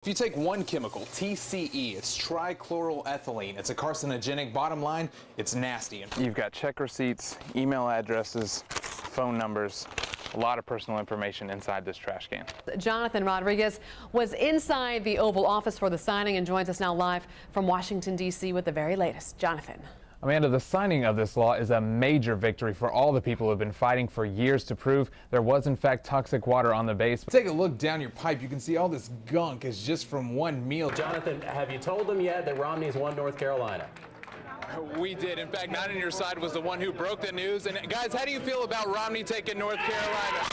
If you take one chemical, TCE, it's trichloroethylene. It's a carcinogenic. Bottom line, it's nasty. You've got check receipts, email addresses, phone numbers, a lot of personal information inside this trash can. Jonathan Rodriguez was inside the Oval Office for the signing and joins us now live from Washington, D.C. with the very latest. Jonathan. Amanda, the signing of this law is a major victory for all the people who have been fighting for years to prove there was in fact toxic water on the base. Take a look down your pipe. You can see all this gunk is just from one meal. Jonathan, have you told them yet that Romney's won North Carolina? We did. In fact, Not On Your Side was the one who broke the news. And guys, how do you feel about Romney taking North Carolina?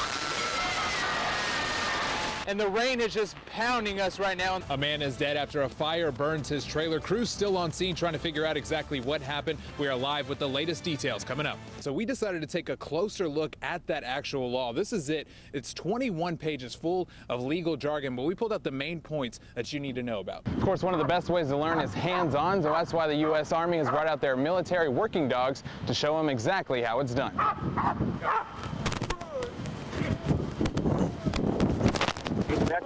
And the rain is just pounding us right now. A man is dead after a fire burns his trailer. Crews still on scene trying to figure out exactly what happened. We are live with the latest details coming up. So we decided to take a closer look at that actual law. This is it. It's 21 pages full of legal jargon, but we pulled out the main points that you need to know about. Of course, one of the best ways to learn is hands-on, so that's why the U.S. Army has brought out their military working dogs to show them exactly how it's done.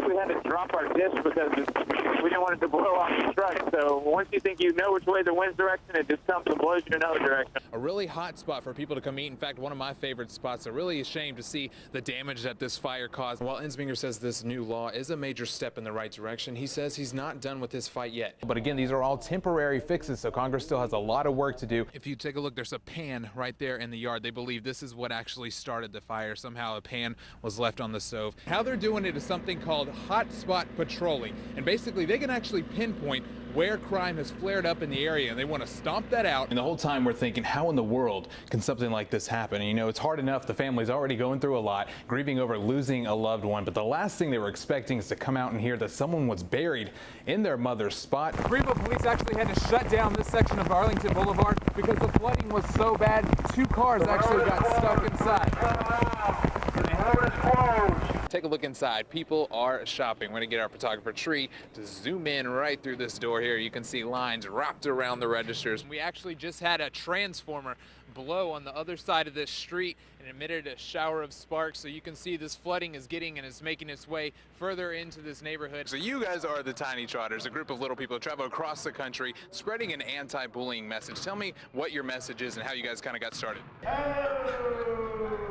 We had to drop our disc because we didn't want it to blow off the truck. So once you think you know which way the wind's direction, it just comes and blows you in another direction. A really hot spot for people to come eat. In fact, one of my favorite spots. I'm really ashamed to see the damage that this fire caused. While Ensminger says this new law is a major step in the right direction, he says he's not done with his fight yet. But again, these are all temporary fixes, so Congress still has a lot of work to do. If you take a look, there's a pan right there in the yard. They believe this is what actually started the fire. Somehow a pan was left on the stove. How they're doing it is something called hotspot patrolling, and basically they can actually pinpoint where crime has flared up in the area, and they want to stomp that out. And the whole time we're thinking, how in the world can something like this happen? And you know, it's hard enough. The family's already going through a lot, grieving over losing a loved one, but the last thing they were expecting is to come out and hear that someone was buried in their mother's spot. Greenville police actually had to shut down this section of Arlington Boulevard because the flooding was so bad, 2 cars actually got stuck inside. Take a look inside. People are shopping. We're going to get our photographer Tree to zoom in right through this door here. You can see lines wrapped around the registers. We actually just had a transformer blow on the other side of this street and emitted a shower of sparks. So you can see this flooding is getting and is making its way further into this neighborhood. So you guys are the Tiny Trotters, a group of little people who travel across the country spreading an anti-bullying message. Tell me what your message is and how you guys kind of got started.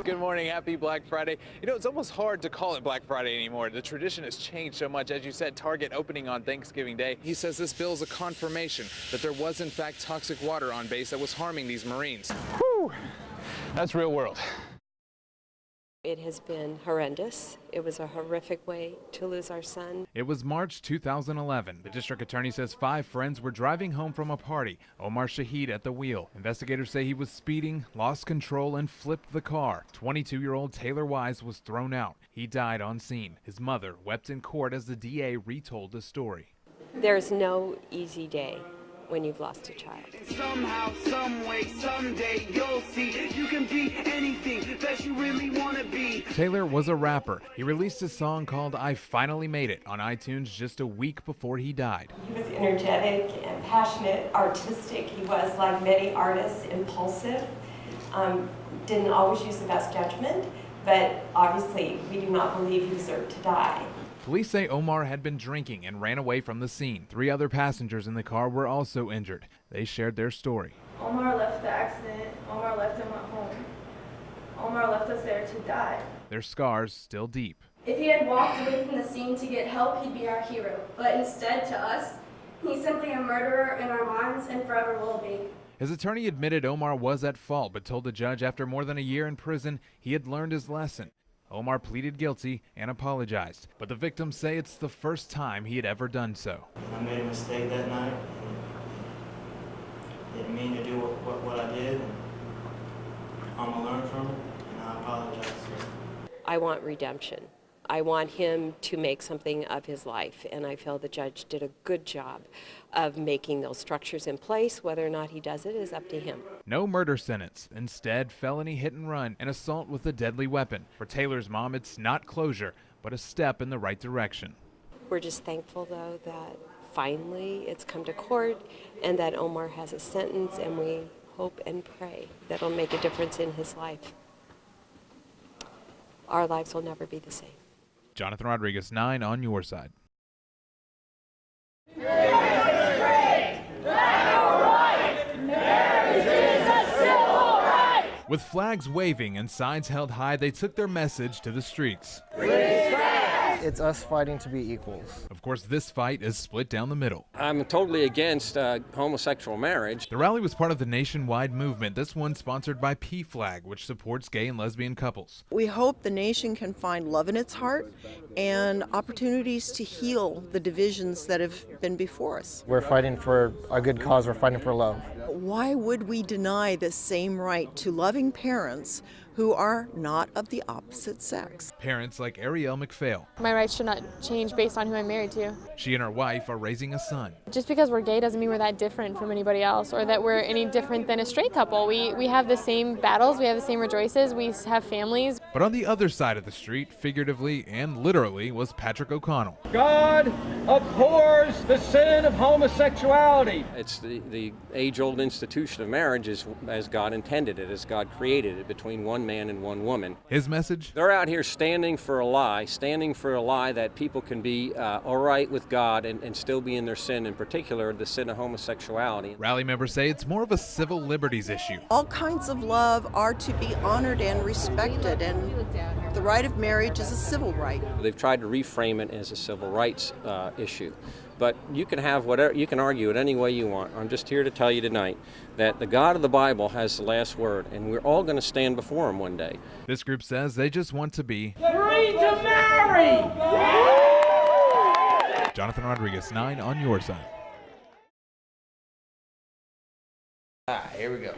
Good morning, happy Black Friday. You know, it's almost hard to call it Black Friday anymore. The tradition has changed so much. As you said, Target opening on Thanksgiving Day. He says this bill is a confirmation that there was in fact toxic water on base that was harming these Marines. Whew, that's real world. It has been horrendous. It was a horrific way to lose our son. It was March 2011. The district attorney says 5 friends were driving home from a party. Omar Shaheed at the wheel. Investigators say he was speeding, lost control, and flipped the car. 22-year-old Taylor Wise was thrown out. He died on scene. His mother wept in court as the DA retold the story. There's no easy day when you've lost a child. Somehow, some way, someday you'll see you can be anything that you really want to be. Taylor was a rapper. He released a song called I Finally Made It on iTunes just a week before he died. He was energetic and passionate, artistic. He was, like many artists, impulsive. Didn't always use the best judgment, but obviously we do not believe he deserved to die. Police say Omar had been drinking and ran away from the scene. 3 other passengers in the car were also injured. They shared their story. Omar left the accident. Omar left and went home. Omar left us there to die. Their scars still deep. If he had walked away from the scene to get help, he'd be our hero. But instead, to us, he's simply a murderer in our minds and forever will be. His attorney admitted Omar was at fault, but told the judge after more than a year in prison, he had learned his lesson. Omar pleaded guilty and apologized, but the victims say it's the first time he had ever done so. I made a mistake that night. Didn't mean to do what I did. I'm gonna learn from it, and I apologize. I want redemption. I want him to make something of his life, and I feel the judge did a good job of making those structures in place. Whether or not he does it is up to him. No murder sentence. Instead, felony hit and run and assault with a deadly weapon. For Taylor's mom, it's not closure, but a step in the right direction. We're just thankful, though, that finally it's come to court and that Omar has a sentence, and we hope and pray that it'll make a difference in his life. Our lives will never be the same. Jonathan Rodriguez, 9 on your side. With flags waving and signs held high, they took their message to the streets. It's us fighting to be equals. Of course, this fight is split down the middle. I'm totally against homosexual marriage. The rally was part of the nationwide movement, this one sponsored by PFLAG, which supports gay and lesbian couples. We hope the nation can find love in its heart and opportunities to heal the divisions that have been before us. We're fighting for a good cause. We're fighting for love. Why would we deny the same right to loving parents who are not of the opposite sex? Parents like Ariel McPhail. My rights should not change based on who I'm married to. She and her wife are raising a son. Just because we're gay doesn't mean we're that different from anybody else or that we're any different than a straight couple. We have the same battles, we have the same rejoices, we have families. But on the other side of the street, figuratively and literally, was Patrick O'Connell. God abhors the sin of homosexuality. It's the age-old institution of marriage as God intended it, as God created it, between one man and one woman. His message? They're out here standing for a lie that people can be all right with God and still be in their sin, in particular the sin of homosexuality. Rally members say it's more of a civil liberties issue. All kinds of love are to be honored and respected, and the right of marriage is a civil right. They've tried to reframe it as a civil rights issue. But you can have whatever, you can argue it any way you want. I'm just here to tell you tonight that the God of the Bible has the last word, and we're all going to stand before him one day. This group says they just want to be free to marry! Jonathan Rodriguez, 9 on your side. Here we go.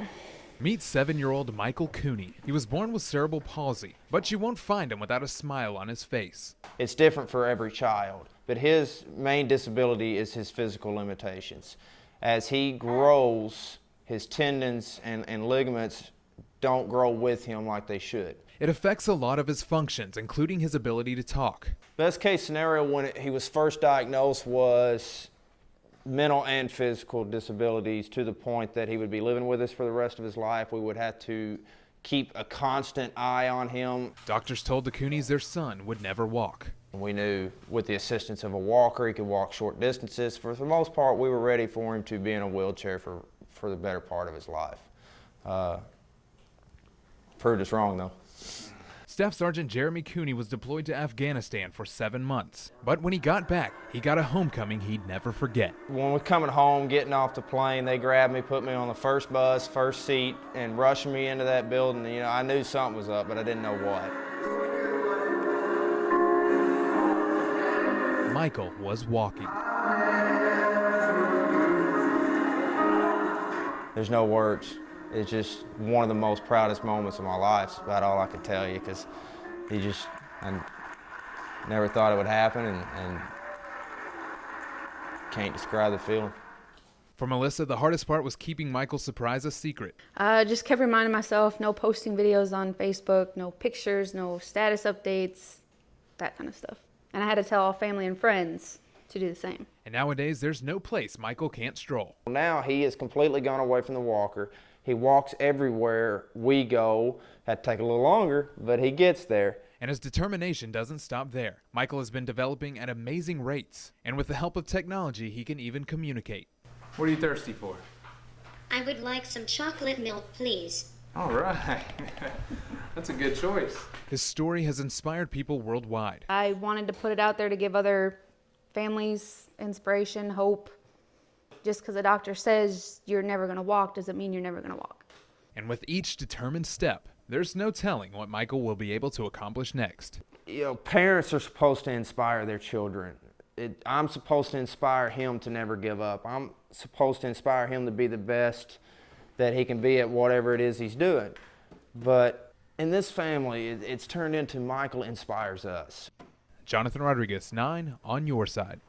Meet 7-year-old Michael Cooney. He was born with cerebral palsy, but you won't find him without a smile on his face. It's different for every child, but his main disability is his physical limitations. As he grows, his tendons and ligaments don't grow with him like they should. It affects a lot of his functions, including his ability to talk. Best case scenario when he was first diagnosed was mental and physical disabilities, to the point that he would be living with us for the rest of his life. We would have to keep a constant eye on him. Doctors told the Cooneys their son would never walk. We knew with the assistance of a walker, he could walk short distances. For the most part, we were ready for him to be in a wheelchair for the better part of his life. Proved us wrong, though. Staff Sergeant Jeremy Cooney was deployed to Afghanistan for 7 months. But when he got back, he got a homecoming he'd never forget. When we're coming home, getting off the plane, they grabbed me, put me on the first bus, first seat, and rushed me into that building. You know, I knew something was up, but I didn't know what. Michael was walking. There's no words. It's just one of the most proudest moments of my life. It's about all I could tell you, because I never thought it would happen, and can't describe the feeling. For Melissa, the hardest part was keeping Michael's surprise a secret. I just kept reminding myself, no posting videos on Facebook, no pictures, no status updates, that kind of stuff. And I had to tell all family and friends to do the same. And nowadays, there's no place Michael can't stroll. Now he has completely gone away from the walker. He walks everywhere we go. Had to take a little longer, but he gets there. And his determination doesn't stop there. Michael has been developing at amazing rates. And with the help of technology, he can even communicate. What are you thirsty for? I would like some chocolate milk, please. All right. That's a good choice. His story has inspired people worldwide. I wanted to put it out there to give other families inspiration, hope. Just because a doctor says you're never going to walk doesn't mean you're never going to walk. And with each determined step, there's no telling what Michael will be able to accomplish next. You know, parents are supposed to inspire their children. I'm supposed to inspire him to never give up. I'm supposed to inspire him to be the best that he can be at whatever it is he's doing. But in this family, it's turned into Michael inspires us. Jonathan Rodriguez, 9 on your side.